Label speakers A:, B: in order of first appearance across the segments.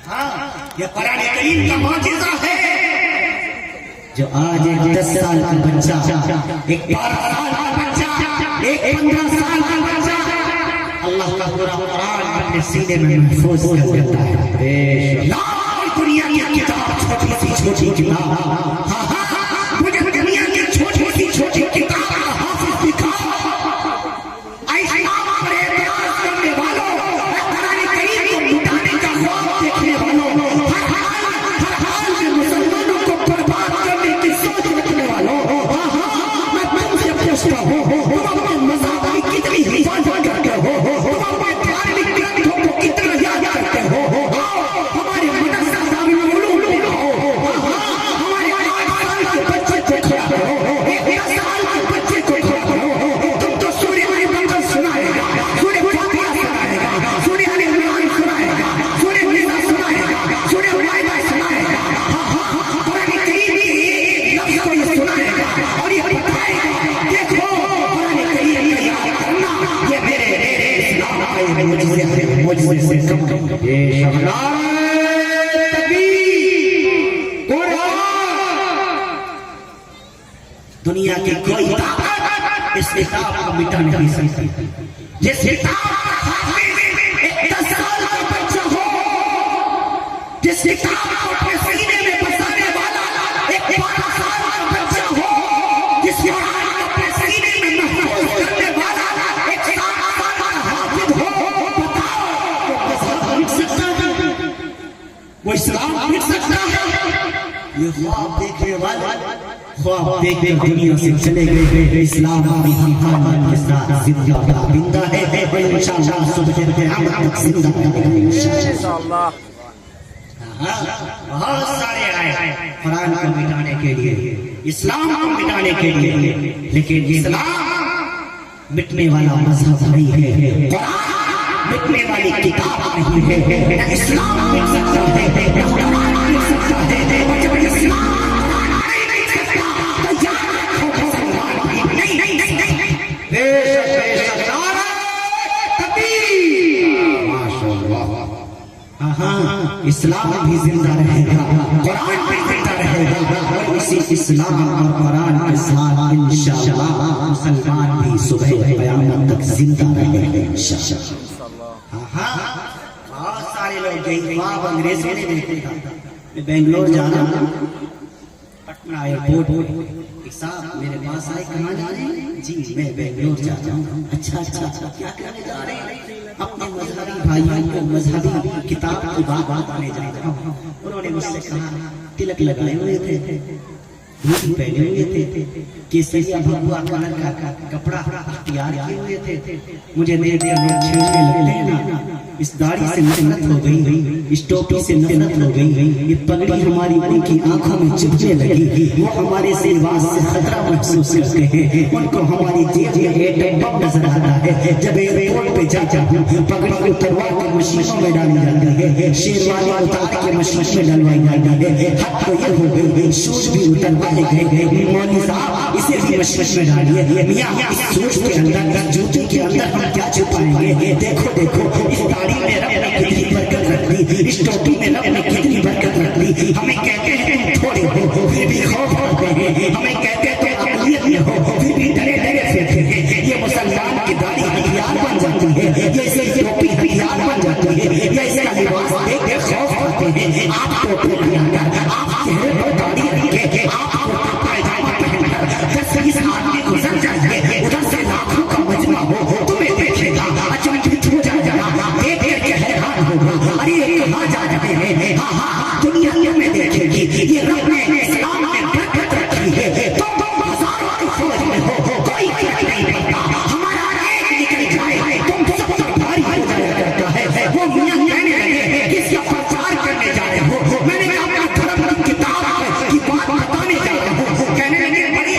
A: یہ قرآن کریم کا معجزہ ہے جو آج ایک 10 سال کا بچہ، ایک 12 سال کا بچہ، ایک 15 سال کا بچہ اللہ کا پورا قرآن اپنے سینے میں محفوظ کر دیتا ہے۔ دنیا کی کتاب چھوٹی سی چھوٹی کتاب، مجھے دنیا کی چھوٹی سی چھوٹی کتاب کا حافظ دکھا، دنیا کی کوئی طاقت اس کتاب کو مٹا نہیں سکتی۔ جس کتاب کا حافظ ایک 10 سال کا بچہ ہو، جس کتاب کو اپنے سینے میں بسانے والا ایک 12 سال کا بچہ ہو، جس قرآن کو اپنے سینے میں محفوظ کرنے والا ایک 7 سال کا حافظ ہو، بتاؤ وہ سکتا ہے؟ وہ اسلام مٹ سکتا ہے؟ یہ خواب دیکھنے والا خواب دیکھ کر دنیا سے چلے گئے، اسلام بھی ہم خاندان کے ساتھ زندہ بندہ ہے، انشاءاللہ صبح قیامت تک زندہ رہے گا انشاءاللہ۔ بہت سارے آئے قرآن کو مٹانے کے لیے، اسلام کو مٹانے کے لیے، لیکن اسلام مٹنے والا مذہب نہیں ہے، قرآن مٹنے والی کتاب نہیں ہے۔ اسلام مٹ سکتا ہے، قرآن مٹ سکتا ہے، اور جب اسلام اسلام بھی زندہ رہے گا، قرآن بھی زندہ رہے گا، اور اسی اسلام اور قرآن کے ساتھ انشاءاللہ مسلمان بھی صبح قیامت تک زندہ رہے گا انشاءاللہ۔ بہت سارے لوگ یہی خواب انگریزوں نے دیکھے تھا، میں بنگلور جانا ہوں، پٹنہ ایئرپورٹ ایک صاحب میرے پاس آئے، کہاں جا رہے ہیں؟ جی میں بنگلور جا رہا ہوں۔ اچھا کیا کرنے جا رہے ہیں؟ اپنے مذہبی بھائیوں کو مذہبی کتاب کی بات کرنے جا رہا ہوں۔ انہوں نے مجھ سے کہا تلک لگائے ہوئے تھے، دھوتی پہنے ہوئے تھے، کیسریا بھگوا کلر کا کپڑا اختیار کیے ہوئے تھے، مجھے دیکھ کر لوگ چھیڑنے لگتے ہیں، اس داڑھی سے نفرت ہو گئی، اس ٹوپی سے نفرت ہو گئی، یہ پگڑی ہماری ان کی آنکھوں میں چبھنے لگی، وہ ہمارے لباس سے خطرہ محسوس کرتے ہیں، ان کو ہماری جیب میں ایٹم بم نظر آتا ہے۔ جب ایئرپورٹ پہ جاتا ہوں پگڑی اتروا کے مشینوں میں ڈالی جاتی ہے، شیروانی اتار کے مشین میں ڈلوائی جاتی ہے، حد تو یہ ہو گئی شوز بھی اتروائے گئے، مولوی صاحب اسے بھی مشین میں ڈالیے، میاں اس سوچ کے اندر جوتی کے اندر ہم کیا چھپائیں گے؟ دیکھو اس داڑھی میں رب نے کتنی برکت رکھ دی، اس ٹوپی میں رب نے کتنی برکت رکھ دی۔ ہمیں کہتے ہیں تم تھوڑے ہو پھر بھی خوف کرتے ہیں، ہمیں کہتے ہیں تم اقلیت میں ہو پھر بھی ڈرے پھرتے ہیں۔ یہ مسلمان کی داڑھی ہتھیار بن جاتی ہے، یہ اس کی ٹوپی ہتھیار بن جاتی ہے، یہ اس کا لباس دیکھ کے خوف کرتے ہیں۔ آپ ٹوپی پہن کر، آپ چہرے پر داڑھی رکھ کے، آپ پائجامہ پہن کر 10-20 آدمی گزر جائیں گے، ادھر سے لاکھوں کا مجمع ہو تمہیں دیکھے گا، اچانک ہو جائے گا، دیکھ کے حیران ہوگا، ارے یہ کہاں جا رہے ہیں؟ دنیا میں دیکھے گی یہ رب نے اسلام میں برکت رکھی ہے، تم ہزاروں کی فوج میں ہو، کوئی فرق نہیں پڑتا، ہمارا ایک نکل جائے تم سب کا بھاری ہو جایا کرتا ہے۔ وہ میاں کہنے لگے کس کا پرچار کرنے جا رہے ہو؟ میں نے اپنا دھرم کی کتاب کی بات بتانے جا رہا ہوں، کہنے لگے بڑی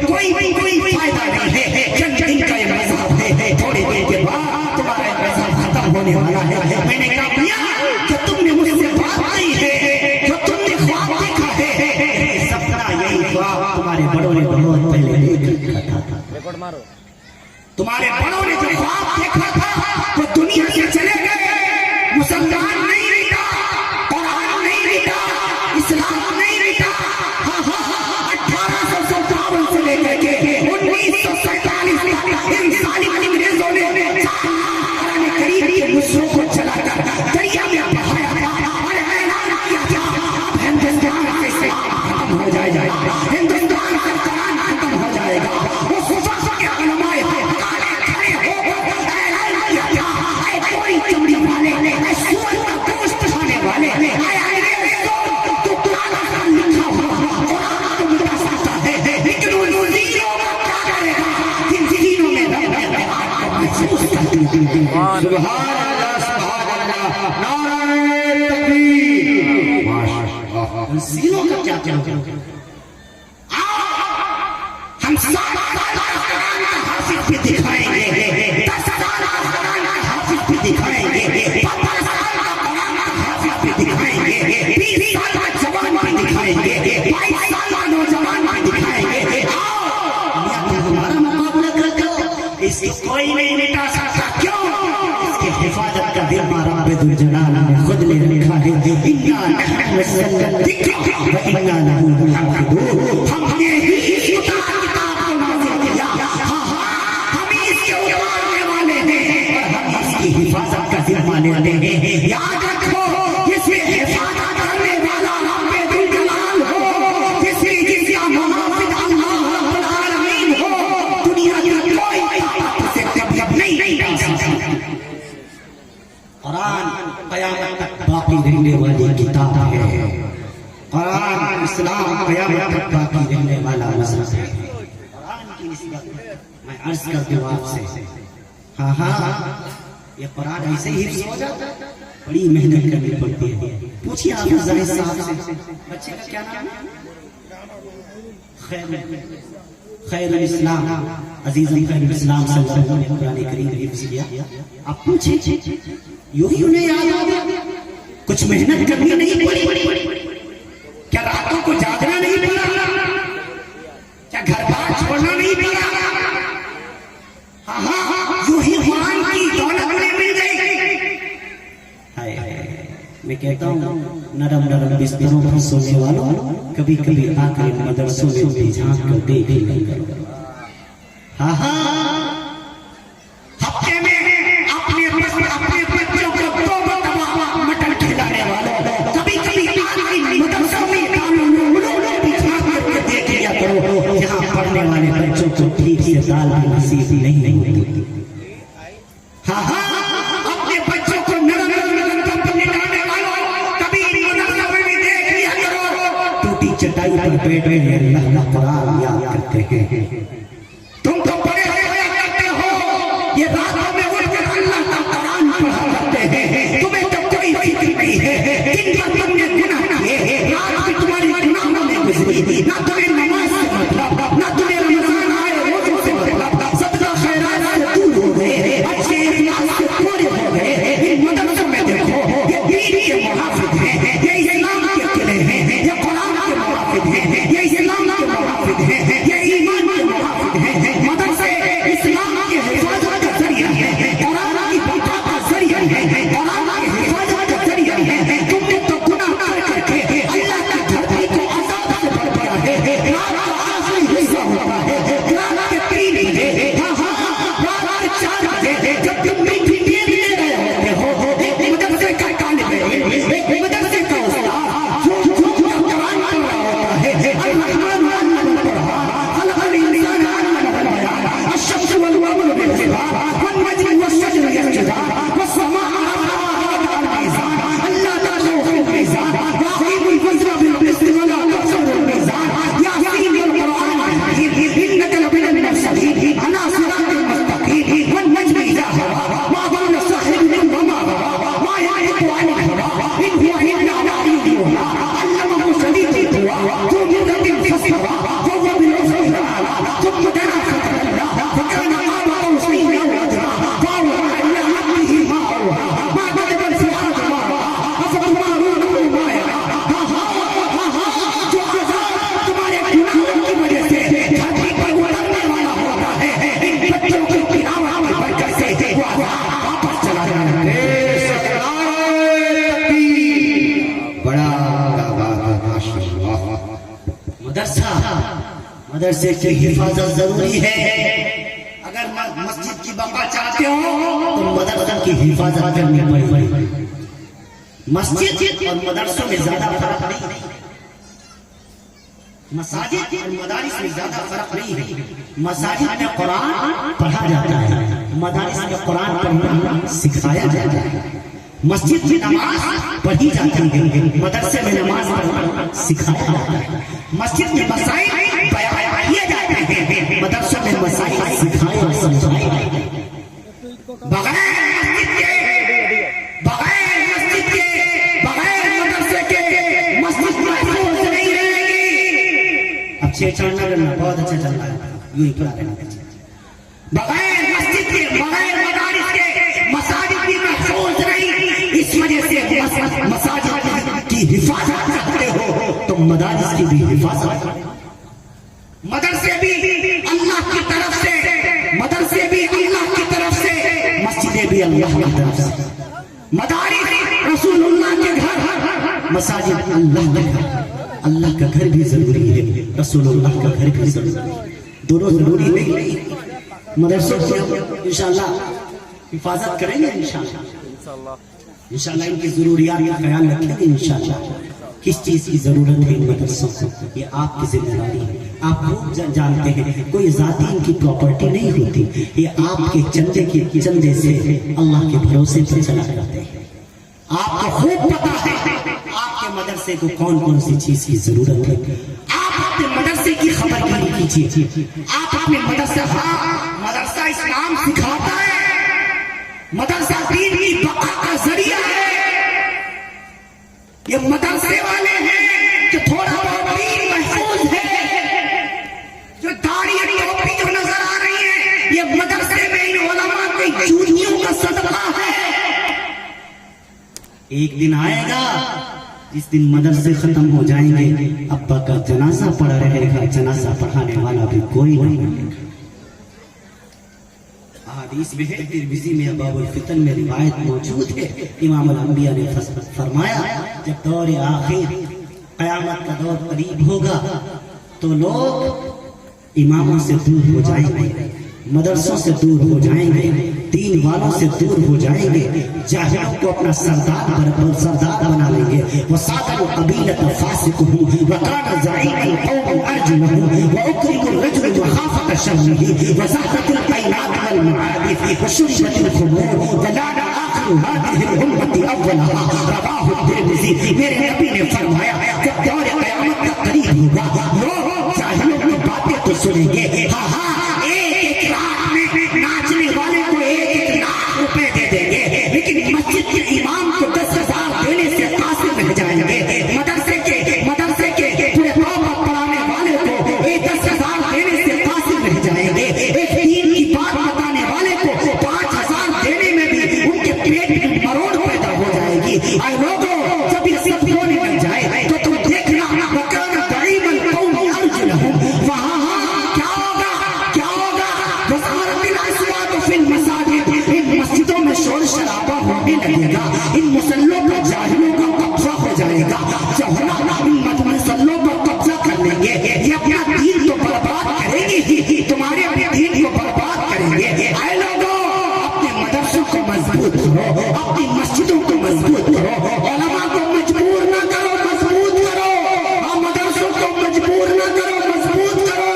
A: کوئی فائدہ نہیں ہے، چند دن کا یہ مذہب ہے، تھوڑے دن کے بعد تمہارا مذہب ختم ہونے والا ہے۔ میں نے کہا میاں جو تم نے مجھے بات کی ہے، جو تم نے خواب دیکھا ہے، سپنا یہی خواب تمہارے بڑوں نے بہت پہلے دیکھا تھا، تمہارے بڑوں نے جو خواب دیکھا تھا وہ دنیا سے چلے گئے، مسلمان نہیں رہا، سینوں کا کیا کیا ہم حافظ بھی دکھائیں گے، 10 سال حافظ بھی دکھائیں گے، 15 سال حافظ بھی دکھائیں گے، 20 سال کا جوان بھی دکھائیں گے، 22 سال کا نوجوان بھی دکھائیں گے۔ ہمارا مقابلہ کرتے ہو، اس کو کوئی نہیں مٹا سکتا۔ کیوں؟ اس کی حفاظت کا ذمہ رب ذوالجلال نے خود لے رکھا ہے۔ انا نحن نزلنا الذکر وانا لہ لحافظون۔ ہم نے ہی اس کتاب کو نازل کیا، ہم ہی اس کے اتارنے والے ہیں اور ہم اس کی حفاظت کا ذمہ لیتے ہیں۔ یاد رکھو، جس میں حفاظت کرنے والا رب ذوالجلال ہو، جس کا محافظ اللہ رب العالمین ہو، دنیا کا کوئی اسے کبھی نہیں ڈال سکتا۔ قرآن قیامت تک باقی رہنے والی کتاب ہے۔ قرآن اسلام قیامت تک باقی رہنے والا مذہب ہے۔ قرآن کی نسبت میں عرض کر دوں آپ سے، ہاں یہ قرآن ایسے ہی حفظ ہو جاتا ہے، بڑی محنت کرنی پڑتی ہے۔ پوچھیے آپ زاہد صاحب سے، بچے کا کیا نام ہے؟ خیر الاسلام، عزیزم خیر الاسلام صلی اللہ علیہ وسلم نے قرآن کریم حفظ کیا۔ آپ پوچھیں یوں ہی انہیں یاد آ گیا؟ کچھ محنت کرنی نہیں پڑی؟ کیا راتوں کو جاگنا نہیں پڑا؟ کیا گھر بار چھوڑنا نہیں پڑا؟ ہاں یوں ہی قرآن کی دولت میں مل گئی۔ میں کہتا ہوں نرم نرم بستروں پر سونے والوں، کبھی کبھی آ کر مدرسوں میں بھی جھانک کر دیکھ لیا کرو۔ ہاں ہفتے میں اپنے بچوں کو 2 مرتبہ مٹن کھلانے والوں، کبھی کبھی مدرسوں میں بھی جھانک کر دیکھ لیا کرو، جہاں پڑھنے والے بچوں کو ٹھیک سے دال بھی نصیب نہیں ہوتی۔ ہاں اپنے بچوں کو نرم چٹائی پر بیٹھ رہے ہیں، اللہ کا قرآن یاد کرتے ہیں۔ تم تو بڑے ہویا کرتے ہو، یہ راتوں میں اٹھ کر اللہ کا قرآن پڑھا کرتے ہیں، تمہیں تو کوئی فکر نہیں ہے۔ دن بھر تم نے گناہ کیے، رات بھی تمہاری گناہوں میں گزری، نہ تمہیں نماز سے مطلب، نہ تمہیں رمضان آئے روزوں سے مطلب، صدقہ خیرات سے دور ہو گئے، اچھے اخلاق سے پورے ہو گئے۔ ان مدرسوں میں دیکھو، یہ دین کے محافظ ہیں، یہ اسلام کے قلعے ہیں، یہ قرآن کے محافظ ہیں، یہ اسلام کے محافظ ہیں، یہ ایمان کے محافظ ہیں۔ مدرسے اسلام کی حفاظت کا ذریعہ ہے، قرآن کی بقا کا ذریعہ ہے، قرآن کی حفاظت کا ذریعہ ہے۔ تم نے تو گناہ کر کے اللہ کی دھرتی کو عذاب سے بھر دیا ہے۔ رات کا آخری حصہ ہوتا ہے، رات کے 3 بجے، رات کے 4 بجے، جب تم میٹھی نیند لے رہے ہوتے ہو، ایک مدرسے کا طالب علم، ایک مدرسے کا استاد جو قرآن پڑھ رہا ہوتا ہے، الرحمن علم القرآن، خلق الانسان علم البيان، الشمس والقمر بالحسبان، والنجم والشجر يسجدان، والسماء رفعها الميزان، ألا تطغوا في الميزان، وأقيموا الوزن بالقسط ولا تخسروا الميزان، ياسين والقرآن الحكيم، إنك لمن المرسلين على صراط مستقيم، والنجم إذا هوى ما ضل صاحبكم وما غوى، ما يعرف عن الهوى إن هو إلا وحي يوحى، علمه شديد القوى ذو مرة فاستوى وهو بالعفو الأعلى، ثم دنا فتدلى فكان قاب قوسين أو أدنى، فأوحى إلى عبده ما أوحى، ما كذب الفؤاد ما رأى، أفتمارونه ما يرى، جو عذاب تمہارے گناہوں کی وجہ سے دھرتی پر اترنے والا ہوتا ہے، ان بچوں کی تلاوت کی برکت سے وہ عذاب واپس چلا جاتا ہے۔ بڑا مدرسے کی حفاظت ضروری ہے۔ اگر مسجد کی بقا چاہتے ہو تو مدرسہ کی حفاظت کرنی پڑے گی۔ مسجد اور مدرسوں میں زیادہ فرق نہیں ہے، مساجد اور مدارس میں زیادہ فرق نہیں ہے۔ مساجد میں قرآن پڑھا جاتا ہے، مدارس میں قرآن پڑھنا سکھایا جاتا ہے۔ مسجد میں نماز پڑھی جاتی ہے، مدرسے میں نماز پڑھنا سکھایا جاتا ہے۔ مسجد میں مسائل بیان کیے جاتے ہیں، مدرسے میں مسائل سکھائے اور سمجھائے جاتے ہیں۔ بغیر مسجد کے چھیڑچھاڑ نہ کرنا، بہت اچھا چل رہا ہے، یوں ہی پڑھا رہنا۔ بغیر مسجد کے، بغیر مدارس کے مساجد بھی محفوظ نہیں، اس وجہ سے مساجد کی حفاظت کرتے ہو تو مدارس کی بھی حفاظت کرتے، مدرسے بھی اللہ کی طرف سے، مدرسے بھی اللہ کی طرف سے، مسجدیں بھی اللہ کی طرف سے، مدارس رسول اللہ کے گھر، مساجد اللہ کے گھر، اللہ کا گھر بھی ضروری ہے، رسول اللہ کا گھر بھی ضروری ہے، دونوں ضروری نہیں۔ مدرسوں کی انشاءاللہ حفاظت کریں گے، انشاءاللہ ان کی ضروریات کا خیال رکھیں گے انشاءاللہ۔ کس چیز کی ضرورت ہے ان مدرسوں کو، یہ آپ کی ذمہ داری ہے، آپ خوب جانتے ہیں، کوئی ذاتی ان کی پراپرٹی نہیں ہوتی، یہ آپ کے چندے سے اللہ کے بھروسے پر چلا کرتے ہیں۔ آپ کو خوب پتا ہے آپ کے مدرسے کو کون کون سی چیز کی ضرورت ہے، آپ اپنے مدرسے کی خبرداری کیجیے، آپ اپنے مدرسہ اسلام سکھاتا ہے، مدرسہ دین کی بقا کا ذریعہ ہے، یہ مدرسے والے ہیں جو تھوڑا بہت دین محفوظ ہے، جو داڑھی اور ٹوپی جو نظر آ رہی ہے، یہ مدرسے میں ان علماء کی جوتیوں کا صدقہ ہے۔ ایک دن آئے گا جس دن مدرسے ختم ہو جائیں گے، ابا کا جنازہ پڑا رہے گا، جنازہ پڑھانے والا بھی کوئی نہیں ملے گا۔ حدیث میں ہے، ترمذی میں ابواب الفتن میں روایت موجود ہے، امام الانبیاء نے فرمایا جب دور آخر قیامت کا دور قریب ہوگا تو لوگ اماموں سے دور ہو جائیں گے، مدرسوں سے دور ہو جائیں گے، دین والوں سے دور ہو جائیں گے، جاہلوں کو اپنا سردار بنا لیں گے۔ وَصَادَرُ قَبِيلَةَ فَاسِقُهُ وَكَانَ زَعِيمَ الْقَوْمِ أَرْجُلَهُ وَأُكْرِمُ الرَّجُلُ مَخَافَةَ شَرِّهِ وَزَحْفَةِ الْقَيْنَاتِ وَالْمَعَادِفِ وَشُرِبَتِ الْخُمُورِ وَلَانَ آخِرُ هَذِهِ الْأُمَّةِ أَوَّلَهَا رواه الترمذی۔ میرے نبی نے فرمایا جب دور قیامت کا قریب ہوگا لوگ جاہلوں کی باتیں تو سنیں گے، ہاں ایک رات میں ناچنے والے کو 1 لاکھ روپے دے دیں گے، لیکن مسجد کے امام کو 10,000 دینے سے قاصر رہ جائیں گے، مدرسے کے پورے پاپ پڑھانے والے کو 10,000 دینے سے قاصر رہ جائیں گے، ایک دین کی بات بتانے والے کو 5,000 دینے میں بھی ان کے پیٹ میں مروڑ پیدا ہو جائے گی۔ اے لوگوں جب یہ سب ہونے لگ جائے تو تم دیکھنا وَكَانَ ضَعِيمَ الْقَوْمِ أَرْجُلَهُمْ، وہاں کیا ہوگا وَصَارَتِ الْأَصْوَاتُ فِي الْمَسَاجِدِ، ان مسجدوں میں شور شرابہ ہونے لگے گا، ان مسلوں پر جاہلوں کا قبضہ ہو جائے گا، جاہلوں ان مسلوں پر قبضہ کر لیں گے، یہ اپنا دین تو برباد کریں گے، تمہارے اپنے دین کو برباد کریں گے۔ اے لوگوں اپنے مدرسوں کو مضبوط کرو، اپنی مسجدوں کو مضبوط کرو، علماء کو مجبور نہ کرو، مضبوط کرو، مدرسوں کو مجبور نہ کرو، مضبوط کرو،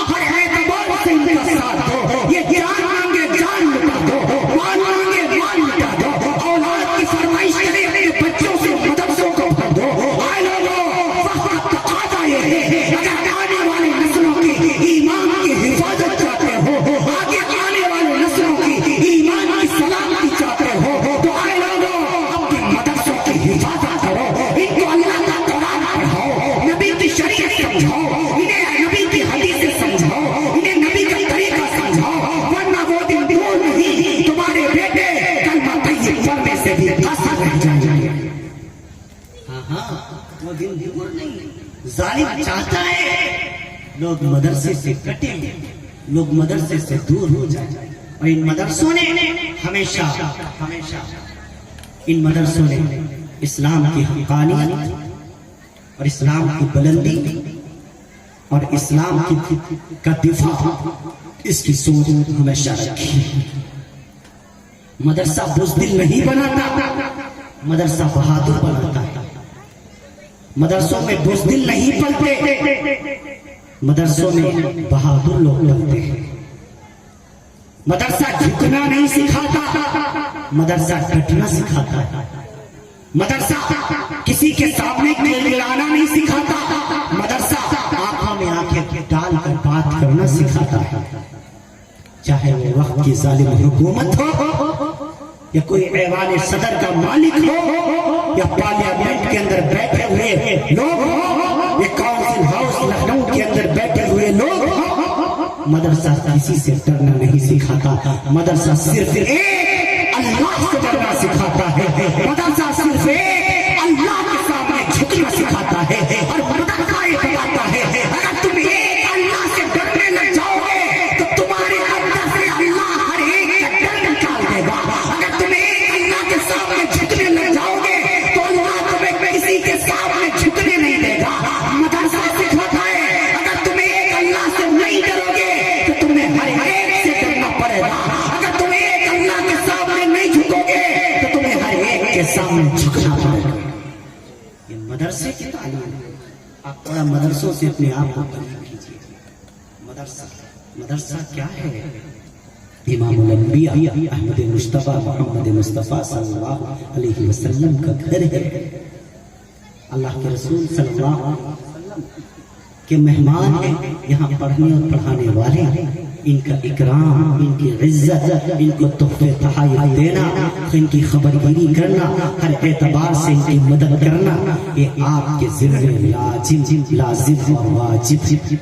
A: ہر اعتبار سے ان کا ساتھ دو، یہ جان مانگے جان لٹا دو، مال مانگے مال لٹا دو، اولاد کی فرمائش کرے اپنے بچوں سے مدرسوں کو بھر دو۔ آئے لوگوں وقت تقاضا یہ ہے اگر آنے والی نسلوں کی ایمان کی حفاظت چاہتے ہو، آگے آنے والی نسلوں کی ایمان کی سلامتی چاہتے ہو تو آئے لوگوں اپنے مدرسوں کی حفاظت کرو، ان کو اللہ کا قرآن پڑھاؤ، نبی کی شریعت سمجھاؤ، انہیں نبی کی حدیث سمجھاؤ، انہیں نبی کا طریقہ سمجھاؤ، ورنہ وہ دن دور نہیں تمہارے بیٹے کلمہ طیب پڑھنے سے بھی قاصر رہ جائیں گے۔ وہ دن دور نہیں، ظالم چاہتا ہے لوگ مدرسے سے کٹیں، لوگ مدرسے سے دور ہو جائیں، اور ان مدرسوں نے ہمیشہ ان مدرسوں نے اسلام کی حقانیت اور اسلام کی بلندی اور اسلام کا دفاع اس کی سوچ ہمیشہ رکھی۔ مدرسہ بزدل نہیں بناتا، مدرسہ بہادر بناتا ہے۔ مدرسوں میں بزدل نہیں پلتے، مدرسوں میں بہادر لوگ پلتے ہیں۔ مدرسہ جھکنا نہیں سکھاتا، مدرسہ ڈٹنا سکھاتا ہے۔ مدرسہ کسی کے سامنے گڑگڑانا نہیں سکھاتا، مدرسہ آنکھوں میں آنکھیں ڈال کر بات کرنا سکھاتا ہے۔ چاہے وہ وقت کی ظالم حکومت ہو یا کوئی ایوان صدر کا مالک ہو یا پارلیمنٹ کے اندر بیٹھے ہوئے لوگ ہو یا کاؤنسل ہاؤس لکھنؤ مدرسہ کسی سے ڈرنا نہیں سکھاتا، مدرسہ صرف ایک اللہ سے ڈرنا سکھاتا ہے، مدرسہ صرف ایک اللہ کے سامنے جھکنا سکھاتا ہے، اور مدرسہ یہ بتاتا ہے اگر تم ایک اللہ سے ڈرنے لگ جاؤ گے تو تمہارے اندر سے اللہ ہر ایک کا ڈر نکال دے گا۔ اگر تم ایک اللہ کے سامنے جھکنے لگ جاؤ گے تو اللہ تمہیں کسی کے سامنے جھکنے نہیں دے گا۔ مدرسہ سکھاتا ہے اگر تم ایک اللہ سے نہیں ڈرو گے تو تمہیں ہر ایک سے ڈرنا پڑے گا، اگر تم ایک اللہ کے سامنے نہیں جھکو گے تو تمہیں ہر ایک کے سامنے جھکنا پڑے گا۔ یہ مدرسے کی تعلیم ہے۔ آپ تھوڑا مدرسوں سے اپنے آپ کو قریب کیجیے۔ مدرسہ کیا ہے؟ امام الانبیاء احمد مصطفیٰ محمد مصطفیٰ صلی اللہ علیہ وسلم کا گھر ہے۔ اللہ کے رسول صلی اللہ علیہ وسلم کے مہمان ہیں، یہاں پڑھنے اور پڑھانے والے ہیں، ان کا اکرام، ان کی عزت، ان کو تحفے تحائف دینا، ان کی خبرگیری کرنا، ہر اعتبار سے ان کی مدد کرنا، یہ آپ کے ذمہ لازم اور واجب ہے۔